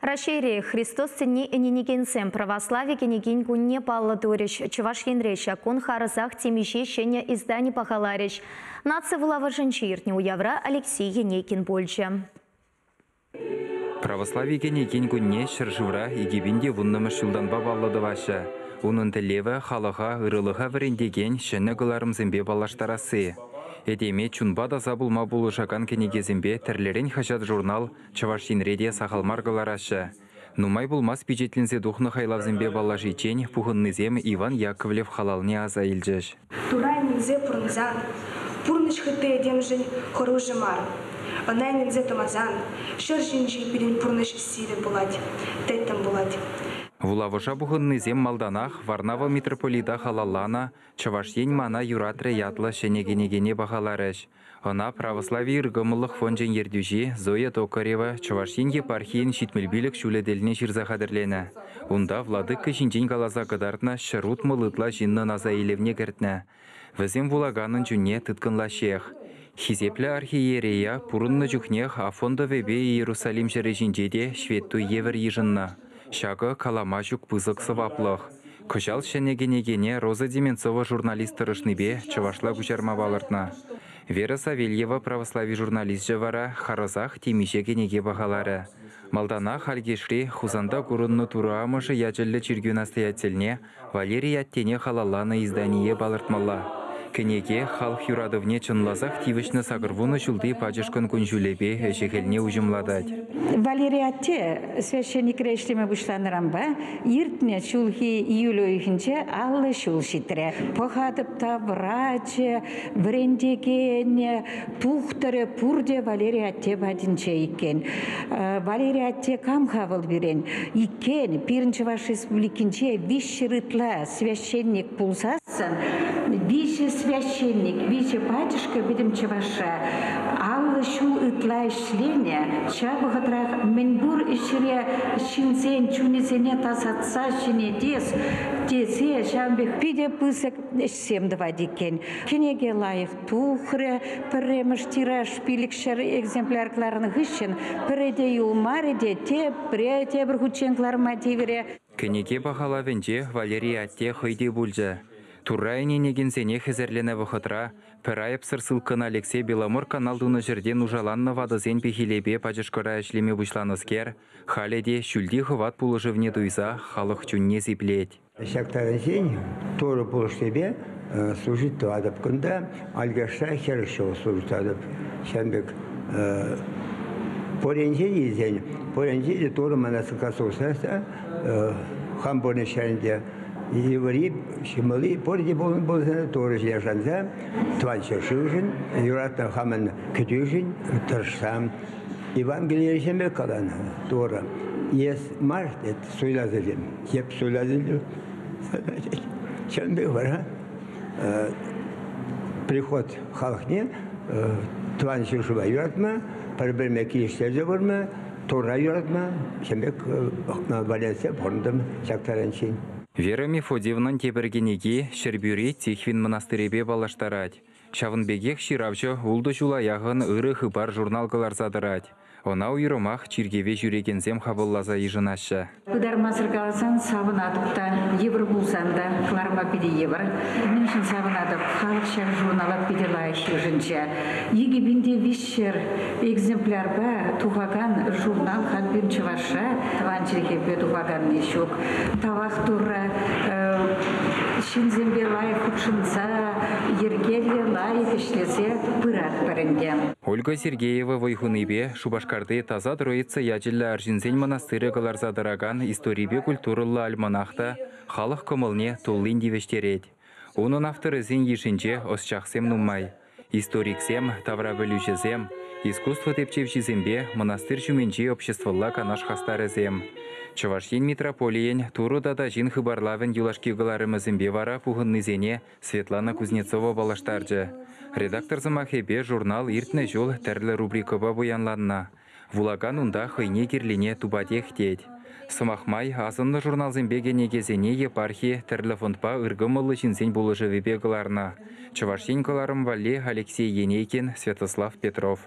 Рашире Христос ценни эненекенсем православие кенеген кунне паллы туриш. Чуваш енреща кун харызах темише шене издани пахалариш. Нация вылава женщиртне уявра Алексей Енекин больше. Православие кенеген кунне шыржывра егебинде вуннамы шылданба баллады ваша. Унын тілеві халыға ырылыға вірендеген шыны гыларымзымбе балаштарасы. Эдеме чунбада забылма болушакан кенегезімбе тірлерен хажат журнал Чавашинреде сақалмарғылар ашы. Нумай болмас бюджетлінзе духны хайлавзімбе балажичен пухыннызем Иван Яковлев халалне аза илжеш. Турай нельзе пурнзан, пурныш хыты едемжін хоружы мар. Онай нельзе томазан, шыржинжи пирин пурныш сире булать, теттем булать. Вулавыша бұғыннызем малданах Варнава митрополита халаллана Чавашен мана юратре ятлы шенегенегене бағаларыш. Она православие ыргымылық фонжен ердюжи Зоя Токарева Чавашен епархиен шитмелбилік шуледеліне шырзахадырлені. Унда владык кішінжен қалаза қыдартна шырут мылытла жинны наза елевне кіртні. Візем вулаганын жүнне тұткынла шех. Хизеплі архиерея пұрынны жүхнех Афонда вебе Иерусалим жәрежінжеде шветту евер ежынна. Шагы каламажук пызык сываплық. Күжал шенегенегене Роза Деменцова журналист тұрышныбе Чавашла күжарма балыртна. Вера Савельева православие журналист жавара Харазах темешегенеге бағалары. Малдана хальгешри хузанда гурынны туруамышы ячылы чиргю настоятельне Валерий Аттене халаланы издание балыртмалла. Кенеге халк юрадывне чынлазах тивышны сагырвуны жылды пачышкын күнжулебе әшекеліне ұжымладад. Валерий Атте священник решлеме бұшланырамба, иртне чулхи июль ойхінче аллы шул шитре. Похадыпта врачы, врендегене, тухтыры пурде Валерий Атте бадинче икен. Валерий Атте кам хавыл берен. Икен, Пиринче ваш республикинче виші рытла священник пулсасын, виші священник, виче батюшка, видим чеваша, аллы шул ытла ишлене, чабыгытрах менбур ишире шинзен чунезене тасатса шине тесе шамбек пиде пысык ишсем давадикен. Кенеге лайық тухры, піремыш тираж пилікшер экземпляркларын ғышын, піреде юлмареде те бір хученклар мотивере. Кенеге бағалавенде Валерий Атте хойде бұлжа. Турайне негенсене хезерлене вұхытра, пірайып сырсылкын Алексей Беломор каналдуны жерден ужаланны вадызен пехилебе пачышкыра әшлеме бұшланыскер, халеде шүлді хыват пулыжывне дуйса, халық чүнне зиплет. Шактарын сен, торы пулыштебе служит туадып күнда, алгаша хершо служит адып. Шәмбек поренже езен, поренже торы манасы касусаса, хамборны шәрінде еврей, шимали, порди болсын, торы жержанза, тванча шыжын, юратна хамын күтюжын, тұршсам. Евангелие жеме калан, торы. Ес март, это сойлазылым, еп сойлазылым. Чанбек вара, приход халқне, тванча шыва юратма, бір-бірме кейіштерді бұрма, торы юратма, шембек Валенсия бұрындым шақтаран шейін. Вера Мефодиевнан тебіргенеге Шербюри Тихвин монастыребе балаштарад. Шавынбегех ширавчы улды жулаяғын ыры хыбар журналғылар задырад. Она уйрымақ чиргеве жүрегензем хабыллаза ежынашы. Удар мазыргаласан сабын атыпта евр булсанда кларма пиде евр. Меншін сабын атып халық шар журнала пиделай шежінче. Еге бінде вишер экземпляр ба тухаган журнал хадбин чываша. Таванчырке бе тухаган нешук. Тавақ турра шинзембе лай худшынса, ергелі лай ішлесе пырат бірінген. Ольга Сергеева войхуныбе Шубашкарды таза троица яджілі Аржинзен монастыры галарзадыраган историбе культурылы альманахта халық көмілне толлин девештерет. Оның авторы зен ешінже осчақсем нумай. Историксем, тавра білушезем, искусство тепчевшізембе монастыр жүменже обществолла канаш хастарызем. Чавашен митрополиен турудада жин хыбарлавен юлашкигаларымызымбе вара пуғыннызене Светлана Кузнецова балаштаржы. Редактор замахебе журнал иртне жол тәрлі рубрикаба буянланна. Вулаган унда хыйне кирлине тубатех тет. Сымахмай азынны журналзымбеге негезене епархи тәрлі фондпа ыргымылы жинсен булыжы вебегаларна. Чавашен каларым вале Алексей Енекин, Святослав Петров.